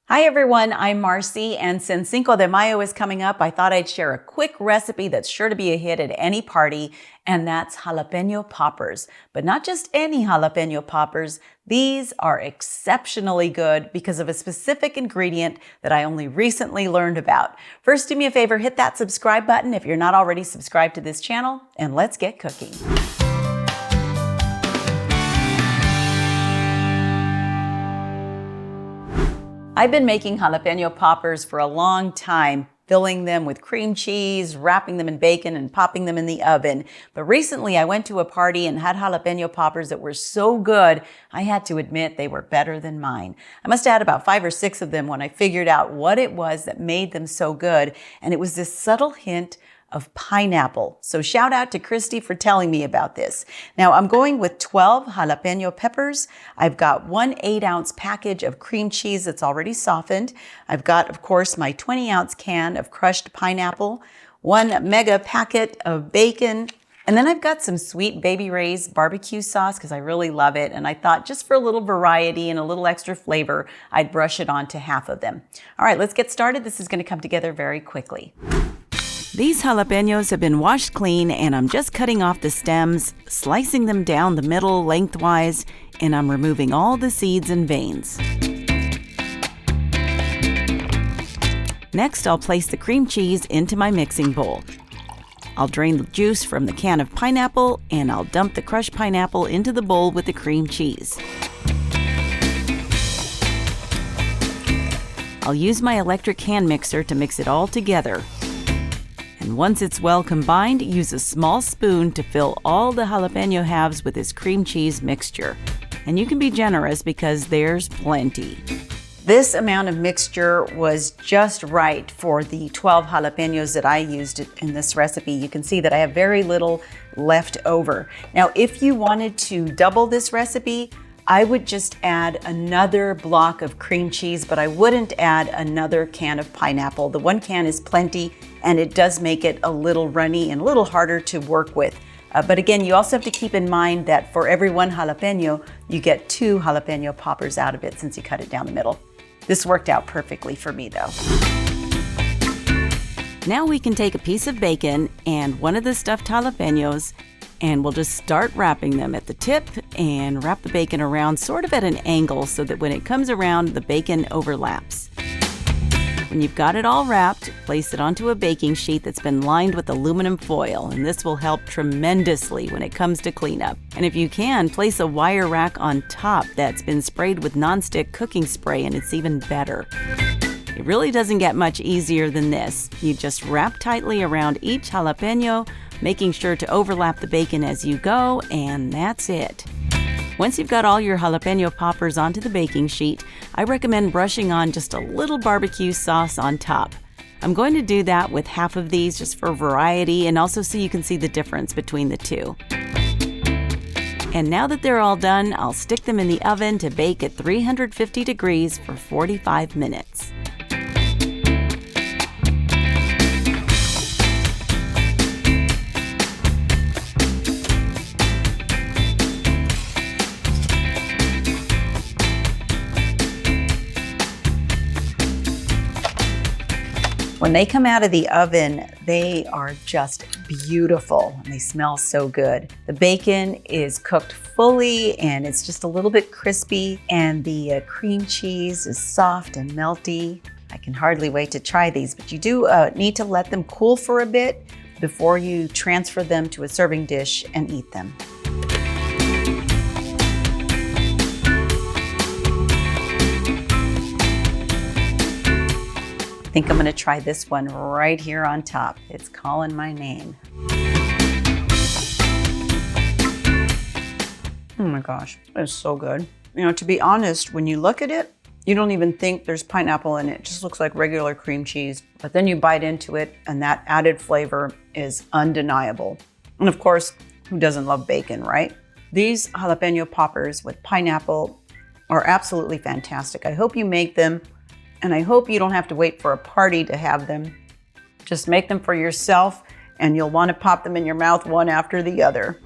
Hi everyone, I'm Marcy, and since Cinco de Mayo is coming up, I thought I'd share a quick recipe that's sure to be a hit at any party, and that's jalapeño poppers. But not just any jalapeño poppers, these are exceptionally good because of a specific ingredient that I only recently learned about. First, do me a favor, hit that subscribe button if you're not already subscribed to this channel, and let's get cooking. I've been making jalapeño poppers for a long time, filling them with cream cheese, wrapping them in bacon, and popping them in the oven. But recently I went to a party and had jalapeño poppers that were so good, I had to admit they were better than mine. I must have had about 5 or 6 of them when I figured out what it was that made them so good, and it was this subtle hint of pineapple. So shout out to Christy for telling me about this. Now I'm going with 12 jalapeño peppers. I've got 1 8-ounce package of cream cheese that's already softened. I've got, of course, my 20-ounce can of crushed pineapple, 1 mega packet of bacon, and then I've got some Sweet Baby Ray's barbecue sauce because I really love it. And I thought just for a little variety and a little extra flavor, I'd brush it onto half of them. All right, let's get started. This is going to come together very quickly. These jalapeños have been washed clean, and I'm just cutting off the stems, slicing them down the middle lengthwise, and I'm removing all the seeds and veins. Next, I'll place the cream cheese into my mixing bowl. I'll drain the juice from the can of pineapple, and I'll dump the crushed pineapple into the bowl with the cream cheese. I'll use my electric hand mixer to mix it all together. And once it's well combined, use a small spoon to fill all the jalapeño halves with this cream cheese mixture. And you can be generous because there's plenty. This amount of mixture was just right for the 12 jalapeños that I used in this recipe. You can see that I have very little left over. Now, if you wanted to double this recipe, I would just add another block of cream cheese, but I wouldn't add another can of pineapple. The 1 can is plenty, and it does make it a little runny and a little harder to work with. But again, you also have to keep in mind that for every 1 jalapeño, you get 2 jalapeño poppers out of it since you cut it down the middle. This worked out perfectly for me though. Now we can take a piece of bacon and 1 of the stuffed jalapeños, and we'll just start wrapping them at the tip and wrap the bacon around sort of at an angle so that when it comes around, the bacon overlaps. When you've got it all wrapped, place it onto a baking sheet that's been lined with aluminum foil, and this will help tremendously when it comes to cleanup. And if you can, place a wire rack on top that's been sprayed with nonstick cooking spray, and it's even better. It really doesn't get much easier than this. You just wrap tightly around each jalapeño, making sure to overlap the bacon as you go, and that's it. Once you've got all your jalapeño poppers onto the baking sheet, I recommend brushing on just a little barbecue sauce on top. I'm going to do that with half of these just for variety and also so you can see the difference between the two. And now that they're all done, I'll stick them in the oven to bake at 350 degrees for 45 minutes. When they come out of the oven, they are just beautiful and they smell so good. The bacon is cooked fully and it's just a little bit crispy, and the cream cheese is soft and melty. I can hardly wait to try these, but you do need to let them cool for a bit before you transfer them to a serving dish and eat them. I think I'm going to try this one right here on top. It's calling my name. Oh my gosh, it's so good. You know, to be honest, when you look at it, you don't even think there's pineapple in it. It just looks like regular cream cheese. But then you bite into it and that added flavor is undeniable. And of course, who doesn't love bacon, right? These jalapeño poppers with pineapple are absolutely fantastic. I hope you make them. And I hope you don't have to wait for a party to have them. Just make them for yourself and you'll want to pop them in your mouth one after the other.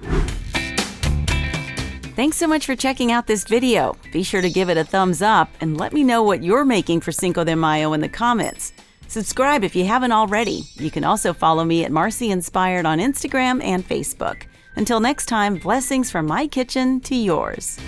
Thanks so much for checking out this video. Be sure to give it a thumbs up and let me know what you're making for Cinco de Mayo in the comments. Subscribe if you haven't already. You can also follow me at Marcy Inspired on Instagram and Facebook. Until next time, blessings from my kitchen to yours.